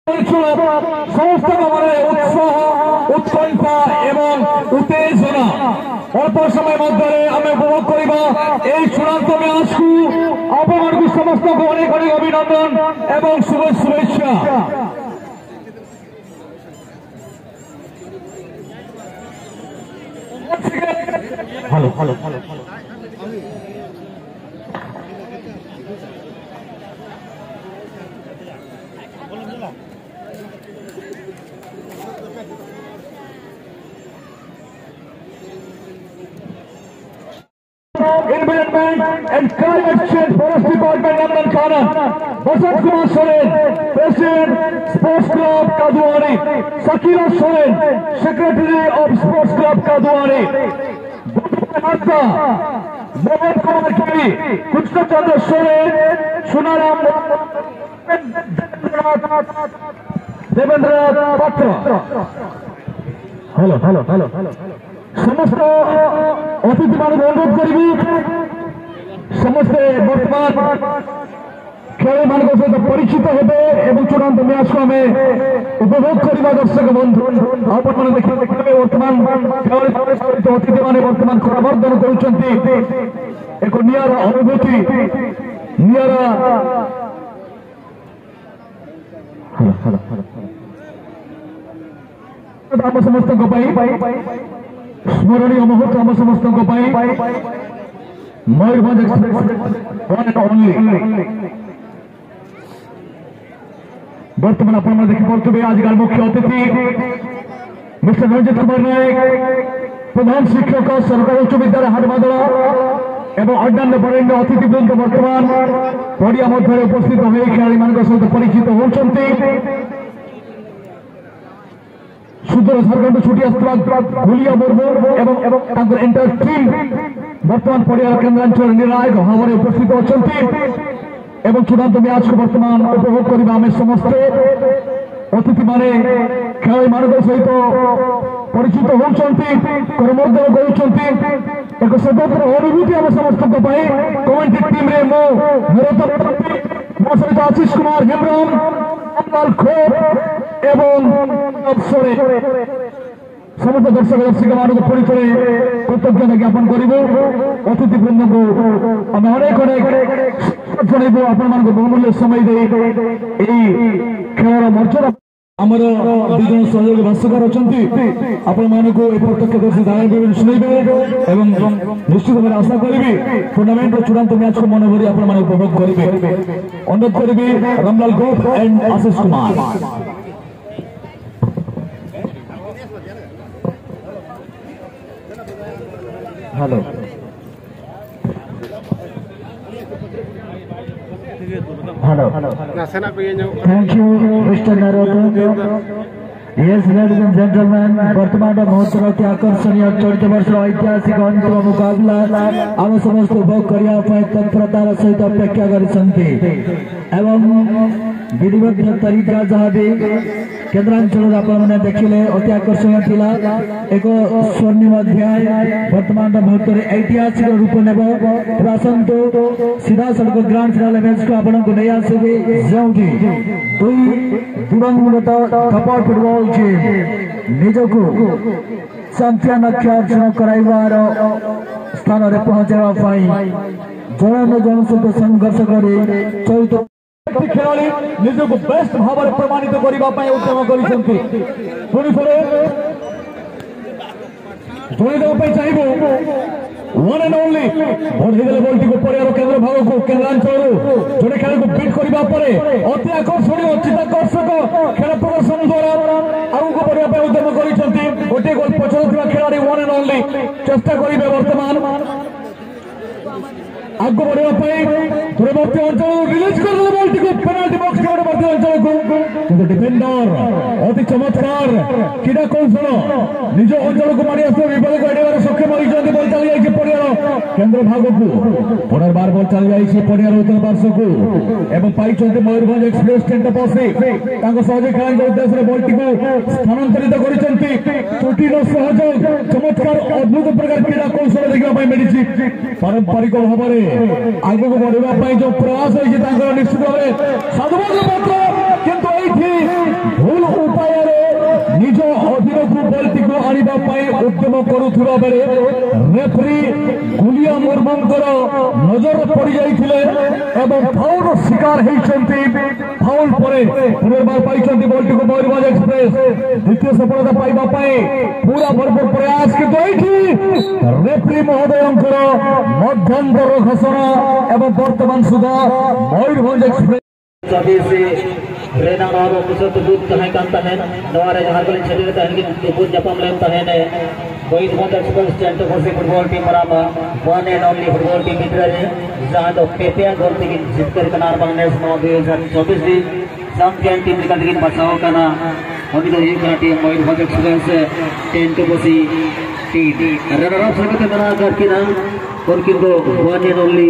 সমস্ত মনে উৎসাহ উৎকণ্ঠা এবং উত্তেজনা অল্প সময়ের মধ্যে আমি উপভোগ করিব এই চূড়ান্ত ম্যাচকু আপনার সমস্ত অনেক অনেক অভিনন্দন এবং শুভেচ্ছা। ভালো ভালো ভালো ভালো Environment and Climate Change Forest Department London Khana Basant Kumar Soren President Sports Club Kaduani Sakira Soren Secretary of Sports Club Kaduani Bhutta Mohan Kumar Kiri Krishna Chandra Soren Sunaram Devendra Patra Hello hello hello hello समस्त अतिथि मान अनुरोध करी समस्ते बर्तमान खेल मान सहित परिचित हे चूड़ान्त मैच को आम उपभोग करवा दर्शक बंधु आपण देखिए बर्तमान अतिथि मान बर्तमान करवर्धन कर निरा अनुभूति निरा आम समस्त स्मरणीय मुहूर्त आम समस्त Mayurbhanj express one and only बर्तमान आप देखिए आजकल मुख्य अतिथि मिस्टर रंजित कुमार नायक प्रधान शिक्षक सरकारी उच्च विद्यालय हाटमादला एवं अन्य बरेण्य अतिथिवृंद बर्तमान पड़िया मध्य उपस्थित हो खेलाड़ी मान सहित परिचित होती सुंदर झारखंड छुटी भूलिया मुर्मू एवं एंटायर टीम बर्तमान पड़िया केन्द्रांचल निर्णायक भाव में उपस्थित अच्छा चूड़ान्त मैच को बर्तमान उपभोग करवा आम समस्ते अतिथि माने खेलाड़ी मान सहित परिचित होती करमर्दन कर एक स्वतंत्र अनुभूति आम समस्त कमेंट्री टीम रे मो सहित आशीष कुमार हेम्ब्रम खोप एवं समस्त दर्शक दर्शिका मान पुणी कृतज्ञता ज्ञापन करूँ अतिथिवृंद को आम अनेक अनेक जनइबू आपण मान बहुमूल्य समय खेल मर्यादा आमर दुज सहयोग भाष्यकार अच्छा आपण मानक प्रत्यक्षदर्शी धारावाहिक शुणवे एवं निश्चित भाव आशा करी टूर्णामेंट चूड़ान्त मैच को मन भरी आपण उपभोग करेंगे अनुरोध करी Ramlal Gop and Ashish Kumar hello hello thank you mister Narayan Yes, ladies and gentlemen, वर्तमान महोत्सव के आकर्षणीय चलित वर्ष ऐतिहासिक अंतिम मुकाबला आम समस्त उपभोग करने तत्परतार सहित अपेक्षा करते विधिवत तरीका जहाँ भी केन्द्रांचल आपने देखिले अति आकर्षणीय थिला एक स्वर्णिम अध्याय वर्तमान मुहूर्त ऐतिहासिक रूप नेब आसतु सीधा सड़क ग्रांड फिनाले मैच को आपन को नहीं आसबे जो दुई दिवंगत कपड़ फुटबॉल टीम निजको चैंपियन आख्या अर्जन कराइबार स्थान में पहुंचावा जन जन सहित संघर्ष कर चलित खेलाड़ी निजको बेस्ट भाव में प्रमाणित करने उद्यम कर चाहिए वन एंड ओनली बढ़ीदेले बॉलटी को पड़िया केन्द्र भाग को केन्द्रांचल जोड़े खेल को बीट करने अति आकर्षणीय चित्ताकर्षक खेल प्रदर्शन द्वारा आगे बढ़ाई उद्यम कर गोटे गोल पछुआ खेलाड़ी वन एंड ओनली चेष्टा करेंगे बर्तमान आगे बढ़ाई दूरवर्ती अंचल रिलीज कर बॉलटी को पेनाल्टी बॉक्स के मध्य अंचल को डिफेंडर अति चमत्कार क्रीड़ा कौशल निज अंचल को मारी आस विपद को एड़े सक्षम होती बल चली जाए पड़िया केन्द्र भाग को पुनर्बार बल चली जाए पड़िया उत्तर पार्श्व को पाई मयूरभंज एक्सप्रेस टेंट पशि सहयोगी खेलाड़ी उद्देश्य बॉलटी को स्थानांतरित कर सहयोग चमत्कार अद्भुत प्रकार क्रीड़ा कौशल देखा मिली पारंपरिक भाव में आगे बढ़ाई जो प्रयास होती निश्चित भाव साधुवाद पत्र किंतु କରୁଥିବା ବେଳେ ରେଫରି ଗୁଲିଆ ମୁର୍ମୁଙ୍କର ନଜର ପଡ଼ିଯାଇଥିଲେ ଏବଂ ଫାଉଲ ଶିକାର ହୋଇଛନ୍ତି। ଫାଉଲ ପରେ ପୁନର୍ବାର ପାଇଛନ୍ତି ବଲଟିକୁ ମୟୂରଭଞ୍ଜ ଏକ୍ସପ୍ରେସ ଦ୍ୱିତୀୟ ସଫଳତା ପାଇବା ପାଇଁ ପୁରା ଭରପୁର ପ୍ରୟାସ, କିନ୍ତୁ ଏଇଠି ରେଫରି ମହୋଦୟଙ୍କର ମଧ୍ୟାନ୍ତର ଘୋଷଣା ଏବଂ ବର୍ତ୍ତମାନ ସୁଦ୍ଧା Mayurbhanj express Rena Rado pusat tubut kahaikan tahen Naware jahar kali chedil tahen ki tubut japam lem tahen Muyurbhanj Express Center Force football team marama one and only football team mitrare jahan to pepe gorti ki jitkar kanar Bangladesh 2024 di champion team nikal din bachao kana honi to ye kana team Muyurbhanj Express tent bosi team runner up sagate bana kar ke na unki to one and only